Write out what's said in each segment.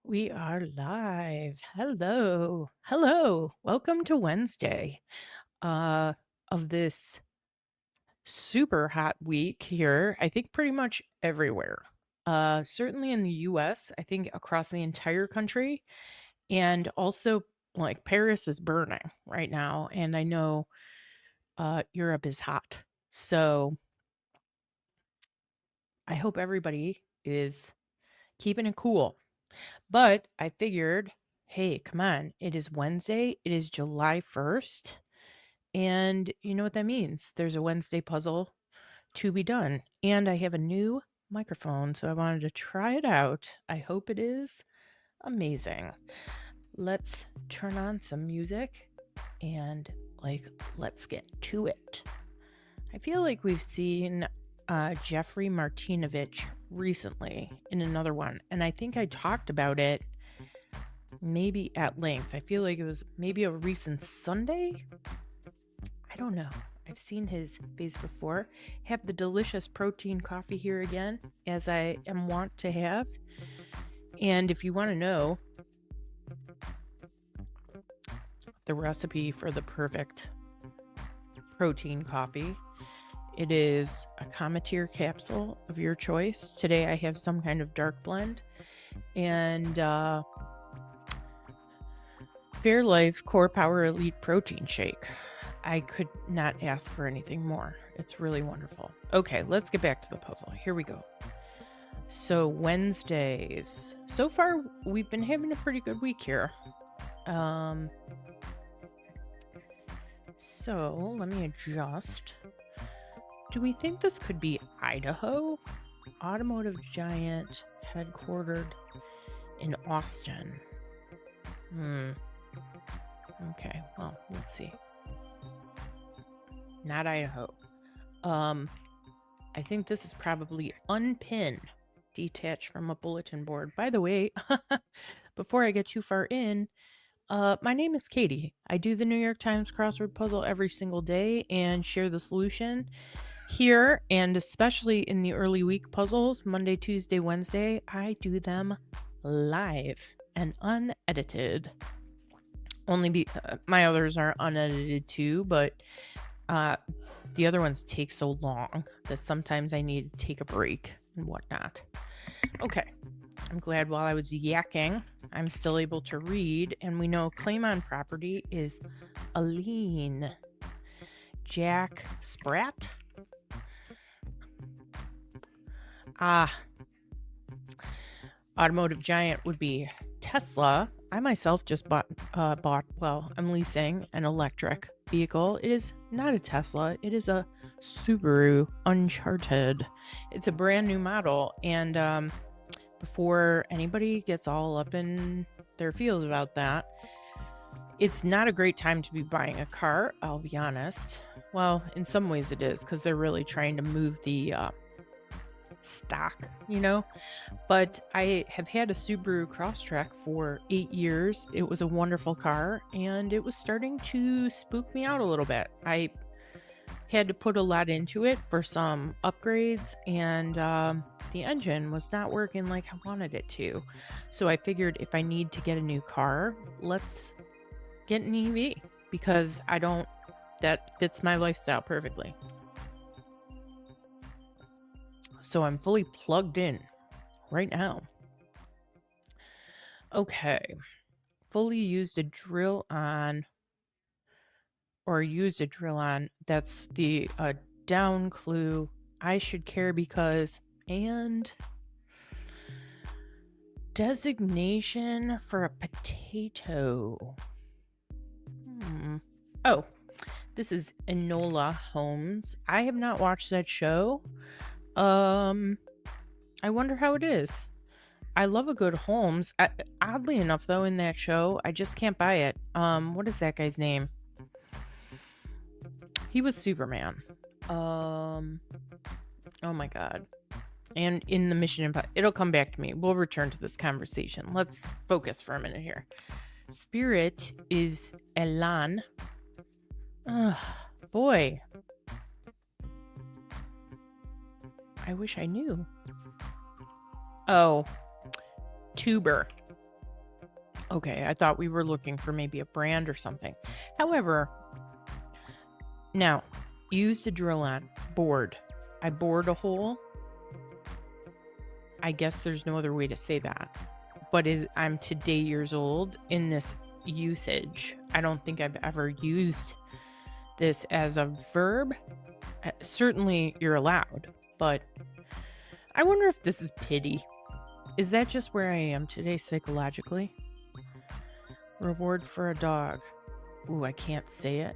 We are live. Hello. Hello. Welcome to Wednesday uh of this super hot week here. I think pretty much everywhere. Certainly in the US, I think across the entire country, and also like Paris is burning right now, and I know Europe is hot. So, I hope everybody is keeping it cool. But I figured, hey, come on. It is Wednesday. It is July 1st. And you know what that means? There's a Wednesday puzzle to be done. And I have a new microphone. So I wanted to try it out. I hope it is amazing. Let's turn on some music and, let's get to it. I feel like we've seen Jeffrey Martinovic recently in another one. And I think I talked about it maybe at length. I feel like it was maybe a recent Sunday. I don't know. I've seen his face before. Have the delicious protein coffee here again, as I am wont to have. And if you want to know the recipe for the perfect protein coffee, it is a Cometeer capsule of your choice. Today I have some kind of dark blend. And Fairlife Core Power Elite Protein Shake. I could not ask for anything more. It's really wonderful. Okay, let's get back to the puzzle. Here we go. So Wednesdays. So far, we've been having a pretty good week here. So let me adjust. Do we think this could be Idaho? Automotive giant headquartered in Austin. Okay, well, let's see. Not Idaho. I think this is probably unpin, detached from a bulletin board. By the way, before I get too far in, my name is Katie. I do the New York Times crossword puzzle every single day and share the solution here, and especially in the early week puzzles, Monday, Tuesday, Wednesday, I do them live and unedited. Only my others are unedited too, but the other ones take so long that sometimes I need to take a break and whatnot. Okay, I'm glad while I was yakking, I'm still able to read, and we know claim on property is a lien. Jack Sprat? Automotive giant would be Tesla. I myself just bought, I'm leasing an electric vehicle. It is not a Tesla. It is a Subaru Uncharted. It's a brand new model. And before anybody gets all up in their feels about that, it's not a great time to be buying a car, I'll be honest. Well, in some ways it is, because they're really trying to move the stock, but I have had a Subaru Crosstrek for 8 years. It was a wonderful car, and it was starting to spook me out a little bit. I had to put a lot into it for some upgrades, and the engine was not working like I wanted it to. So I figured if I need to get a new car, let's get an EV, because that fits my lifestyle perfectly. So I'm fully plugged in right now. Okay. Fully used a drill on. That's the down clue. I should care because, and designation for a potato. Oh, this is Enola Holmes. I have not watched that show. I wonder how it is. I love a good Holmes. Oddly enough, though, in that show, I just can't buy it. What is that guy's name? He was Superman. Oh my God. And in the Mission Impossible, it'll come back to me. We'll return to this conversation. Let's focus for a minute here. Spirit is Elan. Boy. I wish I knew. Oh, tuber. Okay, I thought we were looking for maybe a brand or something. However, now, used a drill on, bored. I bored a hole. I guess there's no other way to say that. But I'm today years old in this usage. I don't think I've ever used this as a verb. Certainly you're allowed, but I wonder if this is pity. Is that just where I am today psychologically? Reward for a dog. Ooh, I can't say it.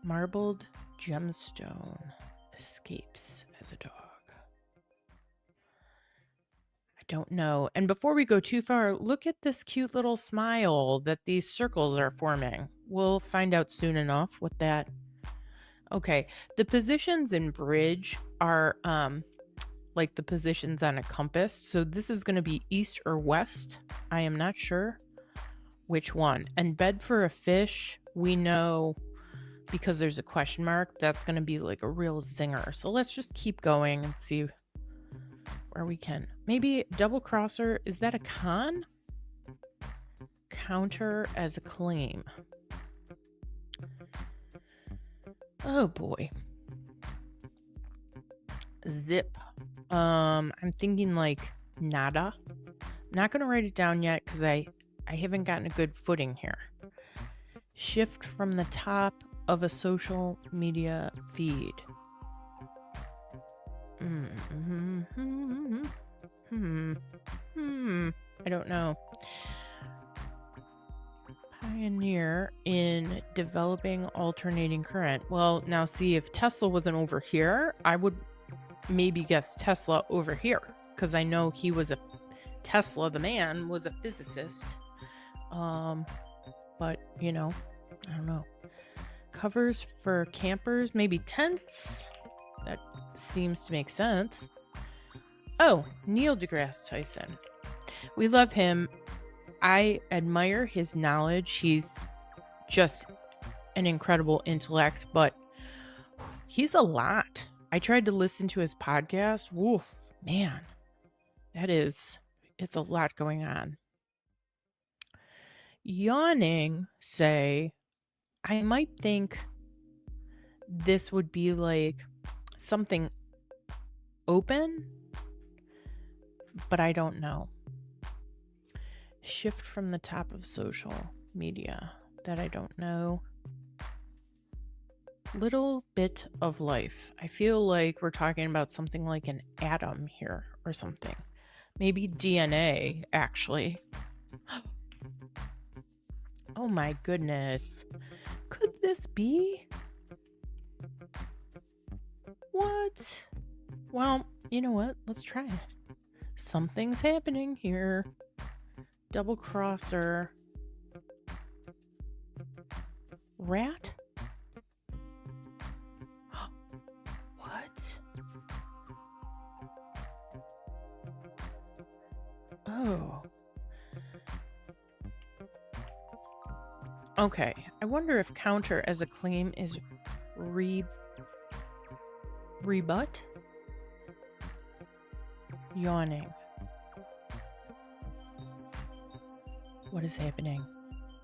Marbled gemstone escapes as a dog. I don't know. And before we go too far, look at this cute little smile that these circles are forming. We'll find out soon enough what that... Okay, the positions in bridge are like the positions on a compass. So this is going to be east or west. I am not sure which one. And bed for a fish, we know because there's a question mark, that's going to be like a real zinger. So let's just keep going and see where we can. Maybe double crosser, is that a con? Counter as a claim. Oh boy. Zip. I'm thinking like nada. I'm not going to write it down yet because I haven't gotten a good footing here. Shift from the top of a social media feed. I don't know. Pioneer in developing alternating current. Well, now see, if Tesla wasn't over here, I would maybe guess Tesla over here because I know he was a Tesla, the man was a physicist. But you know, I don't know. Covers for campers, maybe tents. That seems to make sense. Oh, Neil deGrasse Tyson. We love him. I admire his knowledge. He's just an incredible intellect, but he's a lot. I tried to listen to his podcast. Woof, man, it's a lot going on. Yawning, say, I might think this would be like something open, but I don't know. Shift from the top of social media, that I don't know. Little bit of life. I feel like we're talking about something like an atom here or something. Maybe DNA, actually. Oh my goodness. Could this be? What? Well, you know what? Let's try it. Something's happening here. Double crosser. Rat? What? Oh. Okay. I wonder if counter as a claim is rebut? Yawning. What is happening?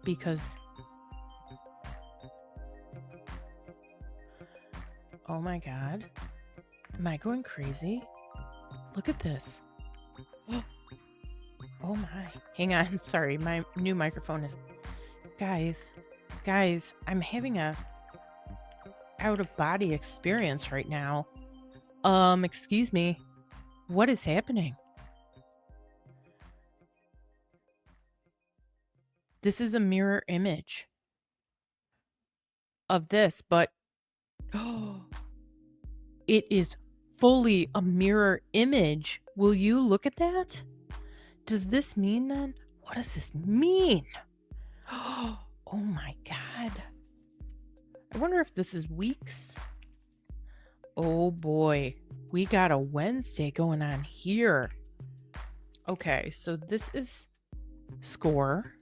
Because... oh my god. Am I going crazy? Look at this. Oh my. Hang on. Sorry. My new microphone is... Guys, I'm having a out-of-body experience right now. Excuse me. What is happening? This is a mirror image of this, but it is fully a mirror image. Will you look at that? Does this mean then? What does this mean? Oh my god. I wonder if this is weeks. Oh boy. We got a Wednesday going on here. Okay, so this is score,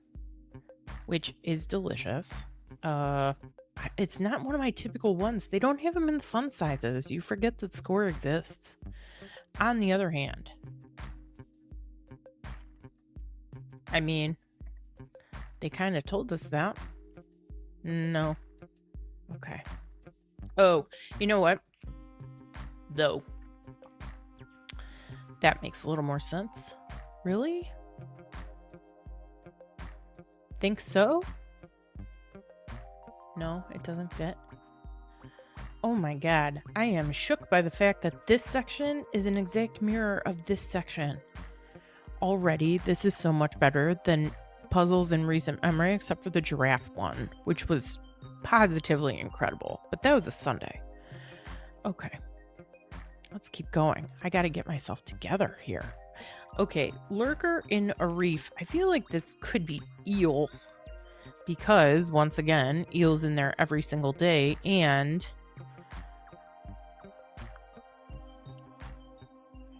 which is delicious. It's not one of my typical ones. They don't have them in the font sizes. You forget that score exists. On the other hand, I mean, they kind of told us that. No. Okay. Oh, you know what? Though. That makes a little more sense. Really? Think so? No, it doesn't fit. Oh my god. I am shook by the fact that this section is an exact mirror of this section. Already, this is so much better than puzzles in recent memory, except for the giraffe one, which was positively incredible. But that was a Sunday. Okay. Let's keep going. I gotta get myself together here. Okay, lurker in a reef. I feel like this could be eel. Because, once again, eel's in there every single day, and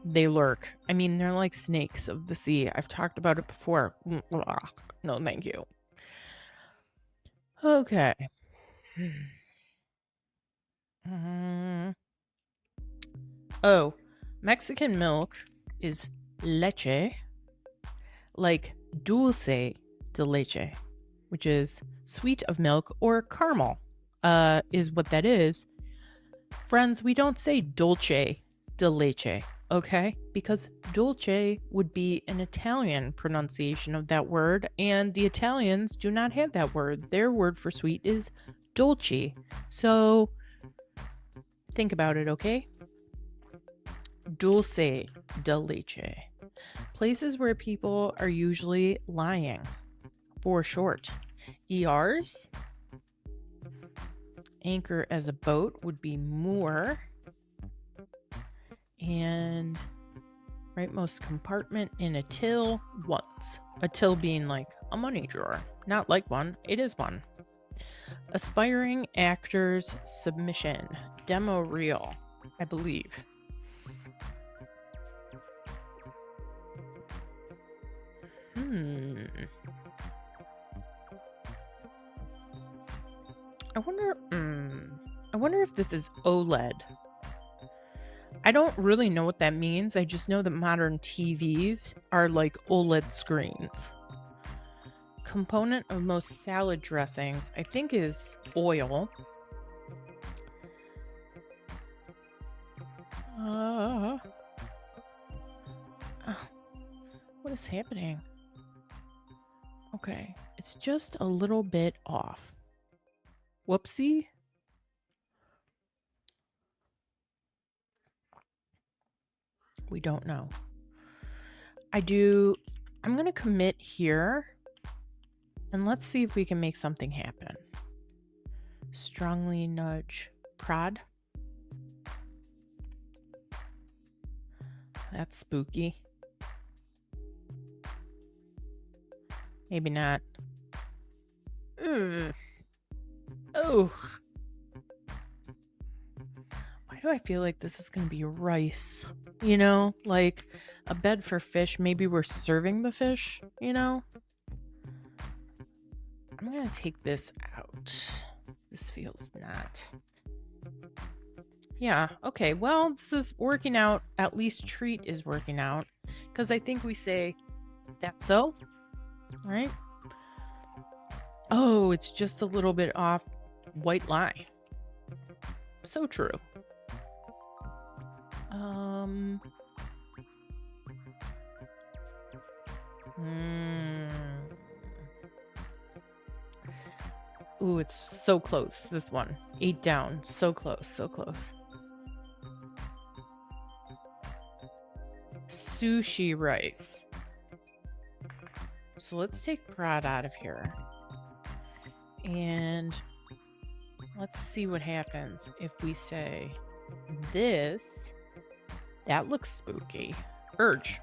they lurk. I mean, they're like snakes of the sea. I've talked about it before. No, thank you. Okay. Oh, Mexican milk is leche, like dulce de leche, which is sweet of milk, or caramel, is what that is. Friends, we don't say dolce de leche, okay? Because dolce would be an Italian pronunciation of that word, and the Italians do not have that word. Their word for sweet is dolce. So think about it, okay? Dulce de leche. Places where people are usually lying. For short. ERs. Anchor as a boat would be moor. And rightmost compartment in a till, once. A till being like a money drawer. Not like one, it is one. Aspiring actors submission. Demo reel, I believe. I wonder if this is OLED. I don't really know what that means. I just know that modern TVs are like OLED screens. Component of most salad dressings, I think, is oil. What is happening? Okay, it's just a little bit off. Whoopsie. We don't know. I'm going to commit here. And let's see if we can make something happen. Strongly nudge. Prod. That's spooky. Maybe not. Ugh. Oh. Why do I feel like this is going to be rice? You know, like a bed for fish. Maybe we're serving the fish, you know? I'm going to take this out. This feels not. Yeah, okay. Well, this is working out. At least treat is working out. Because I think we say, that's so, right? Oh, it's just a little bit off. White lie. So true. Ooh, it's so close, this one. 8 down. So close, so close. Sushi rice. So let's take prod out of here. And let's see what happens if we say this. That looks spooky. Urge.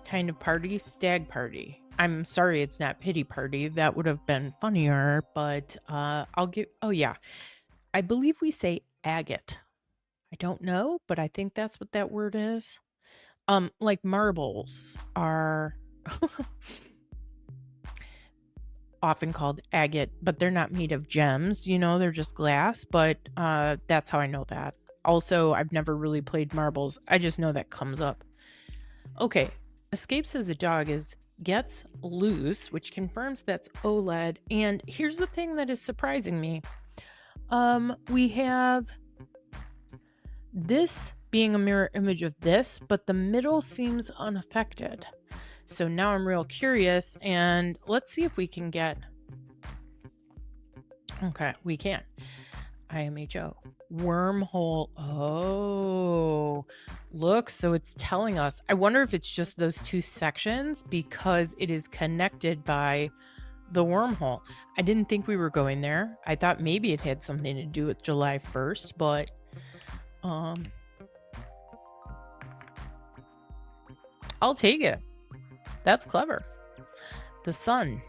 Kind of party, stag party. I'm sorry it's not pity party. That would have been funnier, but I'll give... Oh, yeah. I believe we say agate. I don't know, but I think that's what that word is. Like marbles are... often called agate, but they're not made of gems, they're just glass, but that's how I know that. Also, I've never really played marbles. I just know that comes up. Okay, escapes as a dog is gets loose, which confirms that's OLED. And here's the thing that is surprising me. We have this being a mirror image of this, but the middle seems unaffected. So now I'm real curious, and let's see if we can get... Okay, we can. IMHO. Wormhole. Oh, look, so it's telling us. I wonder if it's just those two sections because it is connected by the wormhole. I didn't think we were going there. I thought maybe it had something to do with July 1st, but I'll take it. That's clever. The sun.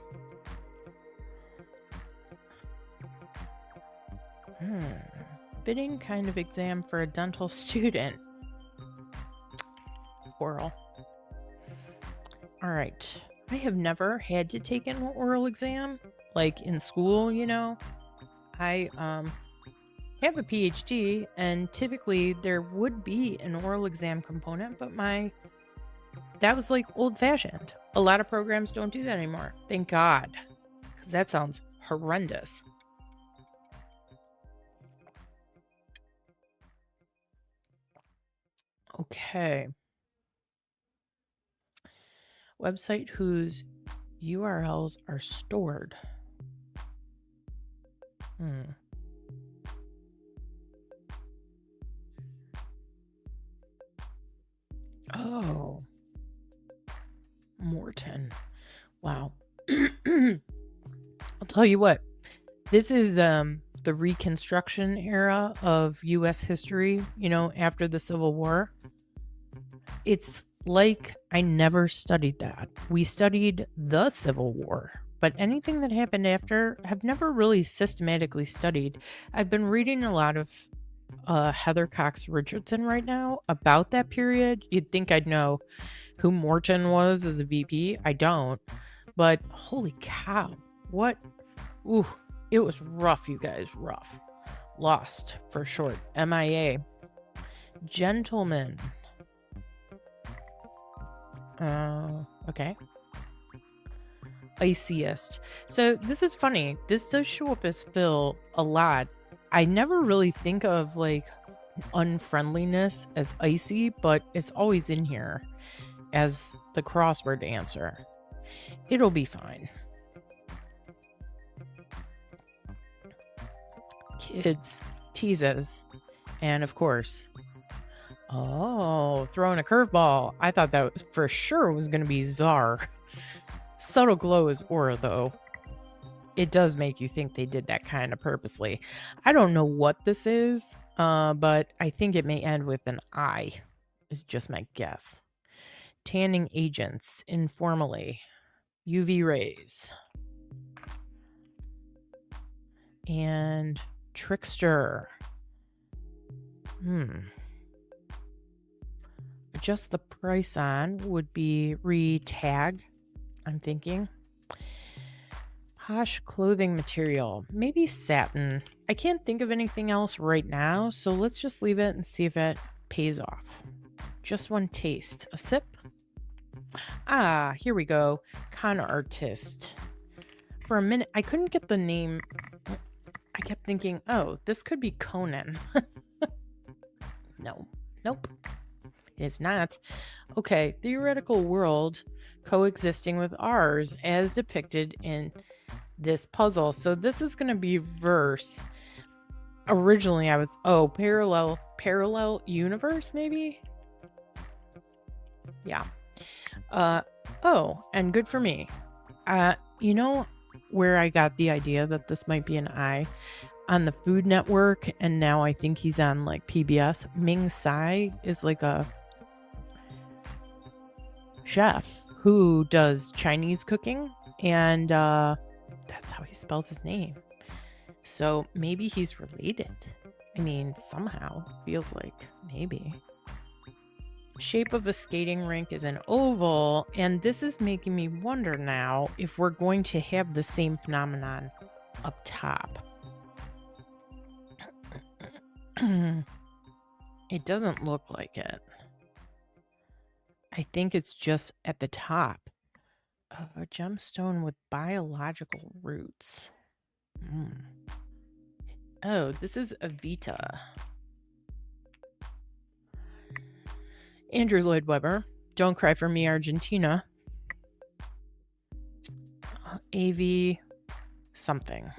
Fitting kind of exam for a dental student. Oral. All right. I have never had to take an oral exam, like in school, I have a PhD, and typically there would be an oral exam component, but that was like old-fashioned. A lot of programs don't do that anymore. Thank God, because that sounds horrendous. Okay. Website whose URLs are stored. Oh. Morton. Wow. I'll tell you what. This is the Reconstruction era of U.S. history, after the Civil War. It's like I never studied that. We studied the Civil War, but anything that happened after, I've never really systematically studied. I've been reading a lot of Heather Cox Richardson right now about that period. You'd think I'd know who Morton was as a VP. I don't, but holy cow, what? Ooh, it was rough, you guys, rough. Lost for short. MIA. Gentleman. Okay. Iciest. So this is funny. This does show up as Phil a lot. I never really think of like unfriendliness as icy, but it's always in here as the crossword answer. It'll be fine. Kids, teases, and of course, throwing a curveball. I thought that was for sure was going to be Czar. Subtle glow is aura, though. It does make you think they did that kind of purposely. I don't know what this is, but I think it may end with an I, is just my guess. Tanning agents, informally. UV rays. And trickster. Adjust the price on would be re-tag, I'm thinking. Posh clothing material, maybe satin. I can't think of anything else right now, so let's just leave it and see if it pays off. Just one taste. A sip? Ah, here we go. Con artist. For a minute, I couldn't get the name. I kept thinking, oh, this could be Conan. No. Nope. It is not. Okay, theoretical world coexisting with ours as depicted in this puzzle. So this is going to be verse. Originally I was, parallel universe maybe? Yeah. And good for me. You know where I got the idea that this might be an I? On the Food Network, and now I think he's on like PBS. Ming Tsai is like a chef who does Chinese cooking, and that's how he spells his name. So maybe he's related. I mean, somehow feels like maybe. Shape of a skating rink is an oval, and this is making me wonder now if we're going to have the same phenomenon up top. It doesn't look like it. I think it's just at the top. A gemstone with biological roots. Oh, this is Evita. Andrew Lloyd Webber. Don't Cry for Me, Argentina. AV something.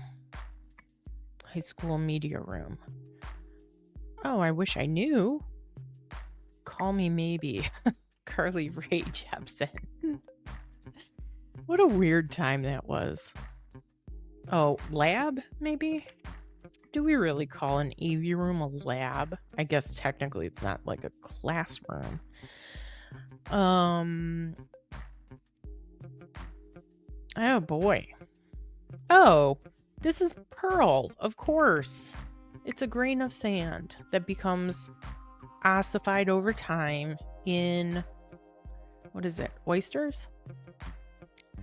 High School Media Room. Oh, I wish I knew. Call Me Maybe. Carly Rae Jepsen. What a weird time that was. Oh, lab, maybe? Do we really call an AV room a lab? I guess technically it's not like a classroom. Oh boy. Oh, this is pearl, of course. It's a grain of sand that becomes ossified over time in, what is it, oysters?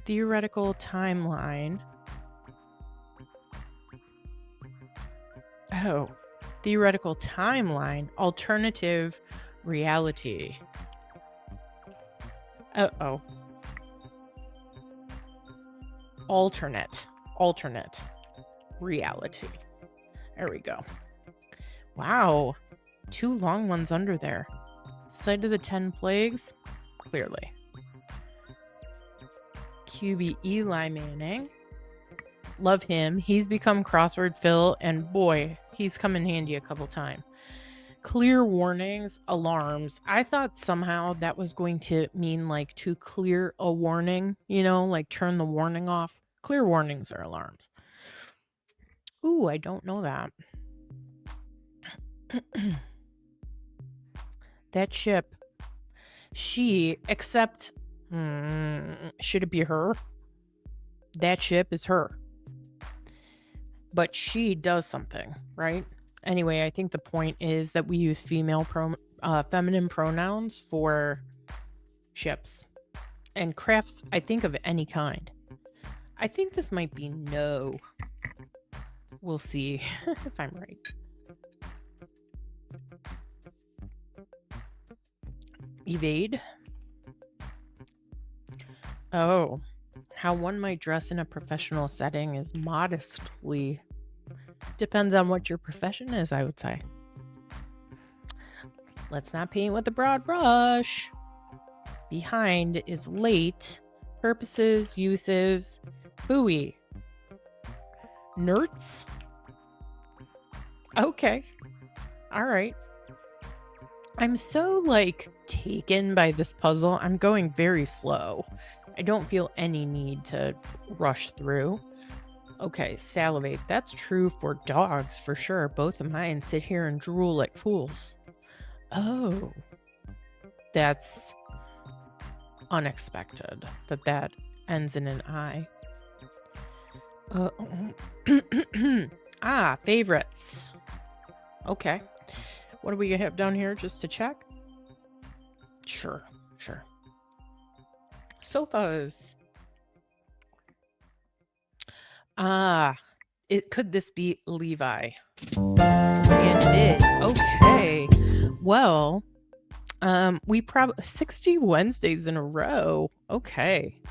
Theoretical timeline. Oh, theoretical timeline, alternative reality. Uh-oh. Alternate reality. There we go. Wow. 2 long ones under there. Site of the 10 Plagues? Clearly. QB Eli Manning. Love him. He's become Crossword Phil, and boy, he's come in handy a couple times. Clear warnings, alarms. I thought somehow that was going to mean like to clear a warning, you know, like turn the warning off. Clear warnings are alarms. Ooh, I don't know that. That ship. She, except, should it be her? That ship is her. But she does something, right? Anyway, I think the point is that we use feminine pronouns for ships and crafts, I think, of any kind. I think this might be no. We'll see if I'm right. Evade. Oh, how one might dress in a professional setting is modestly. Depends on what your profession is, I would say. Let's not paint with a broad brush. Behind is late. Purposes, uses, buoy. Nerds? Okay. All right. I'm so, taken by this puzzle. I'm going very slow. I don't feel any need to rush through. Okay, salivate. That's true for dogs, for sure. Both of mine sit here and drool like fools. Oh. That's unexpected that ends in an I. Favorites. Okay. What do we have down here just to check? Sure. Sofas. Could this be Levi? And it is. Okay. Well, we probably 60 Wednesdays in a row. Okay.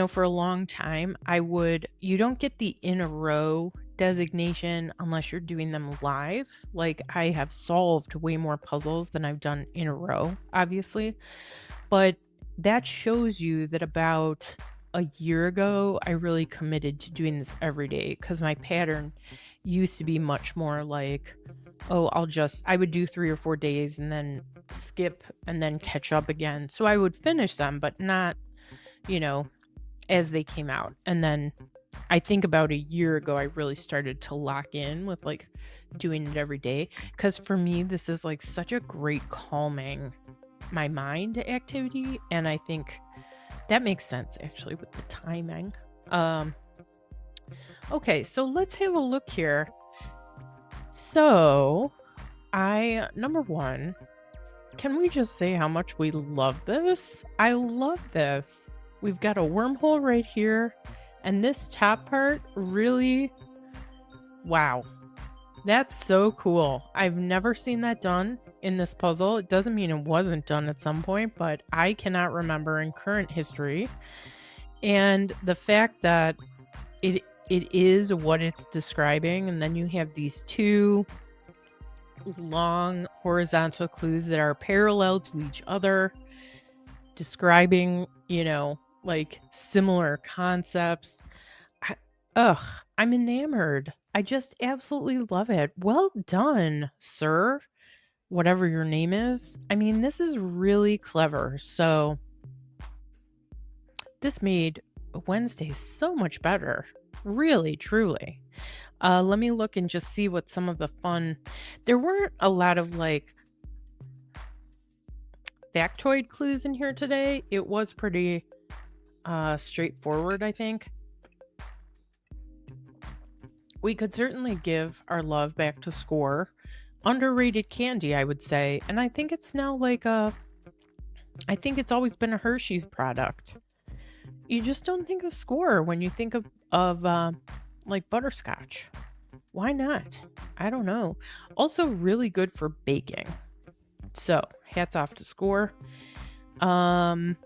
For a long time, you don't get the in a row designation unless you're doing them live. Like, I have solved way more puzzles than I've done in a row, obviously. But that shows you that about a year ago, I really committed to doing this every day, because my pattern used to be much more like, I would do 3 or 4 days and then skip and then catch up again. So I would finish them, but not, as they came out. And then I think about a year ago, I really started to lock in with doing it every day. Because for me, this is such a great calming my mind activity. And I think that makes sense actually with the timing. Okay, so let's have a look here. So number one, Can we just say how much we love this? I love this. We've got a wormhole right here, and this top part really, wow. That's so cool. I've never seen that done in this puzzle. It doesn't mean it wasn't done at some point, but I cannot remember in current history. And the fact that it is what it's describing, and then you have these two long horizontal clues that are parallel to each other, describing, like similar concepts. I'm enamored. I just absolutely love it. Well done, sir. Whatever your name is. I mean, this is really clever. So this made Wednesday so much better. Really, truly. Let me look and just see what some of the fun. There weren't a lot of like factoid clues in here today. It was pretty straightforward, I think. We could certainly give our love back to Score. Underrated candy, I would say. And I think it's now like I think it's always been a Hershey's product. You just don't think of Score when you think of like butterscotch. Why not? I don't know. Also really good for baking. So, hats off to Score. And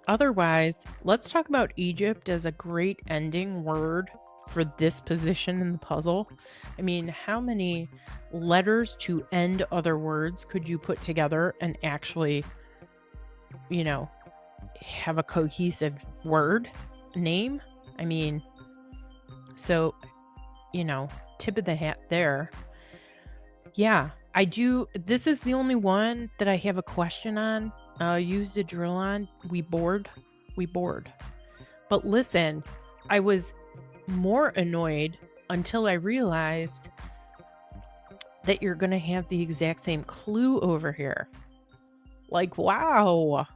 otherwise, let's talk about Egypt as a great ending word for this position in the puzzle. I mean, how many letters to end other words could you put together and actually, have a cohesive word name? I mean, so, tip of the hat there. Yeah, I do. This is the only one that I have a question on. Used a drill on. We bored. But listen, I was more annoyed until I realized that you're going to have the exact same clue over here. Like, wow.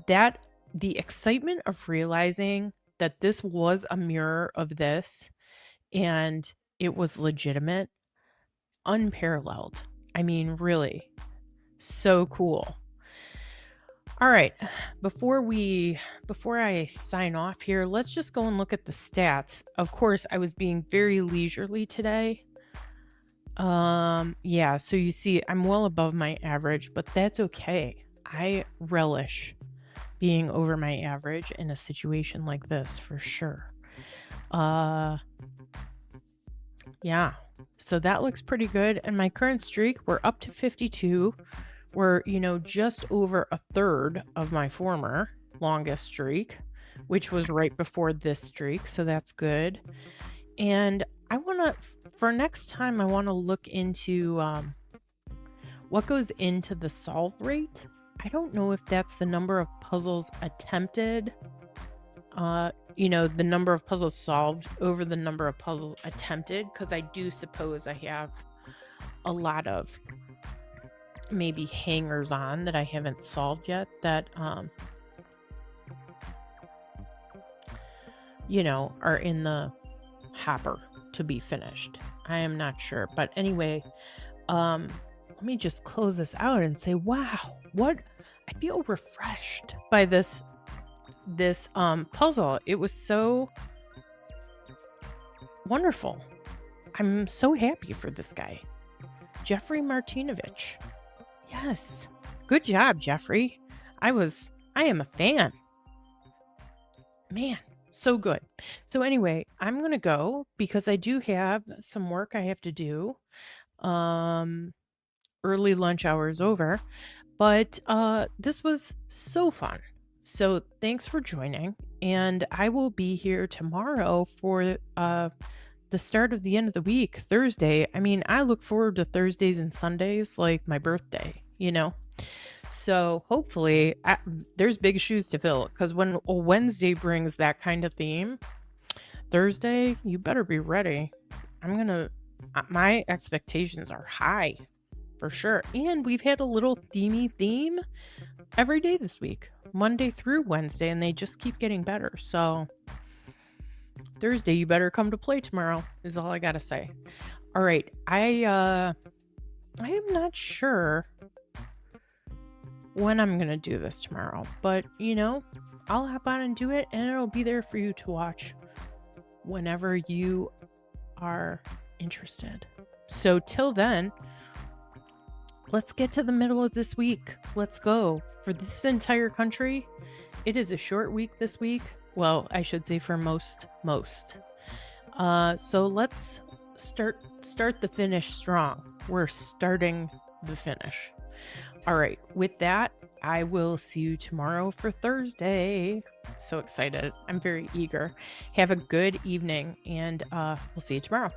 The excitement of realizing that this was a mirror of this and it was legitimate, unparalleled. I mean, really, so cool. All right, before I sign off here, let's just go and look at the stats. Of course, I was being very leisurely today. Yeah, so you see, I'm well above my average, but that's okay. I relish being over my average in a situation like this for sure. Yeah, so that looks pretty good. And my current streak, we're up to 52. We're, just over a third of my former longest streak, which was right before this streak. So that's good. And for next time, I want to look into what goes into the solve rate. I don't know if that's the number of puzzles attempted, the number of puzzles solved over the number of puzzles attempted, because I do suppose I have a lot of maybe hangers on that I haven't solved yet that, are in the hopper to be finished. I am not sure. But anyway, let me just close this out and say, wow, I feel refreshed by this puzzle. It was so wonderful. I'm so happy for this guy. Jeffrey Martinovic. Yes. Good job, Jeffrey. I am a fan. Man, so good. So anyway, I'm going to go because I do have some work I have to do. Early lunch hour is over, but this was so fun. So thanks for joining, and I will be here tomorrow for the start of the end of the week, Thursday. I mean, I look forward to Thursdays and Sundays like my birthday, So hopefully there's big shoes to fill, because when a Wednesday brings that kind of theme, Thursday, you better be ready. My expectations are high for sure. And we've had a little theme every day this week, Monday through Wednesday, and they just keep getting better. So Thursday, you better come to play tomorrow is all I got to say. All right. I am not sure when I'm going to do this tomorrow, but I'll hop on and do it, and it'll be there for you to watch whenever you are interested. So till then, let's get to the middle of this week. Let's go. For this entire country, it is a short week this week. Well, I should say for most. So let's start the finish strong. We're starting the finish. All right. With that, I will see you tomorrow for Thursday. So excited. I'm very eager. Have a good evening, and we'll see you tomorrow.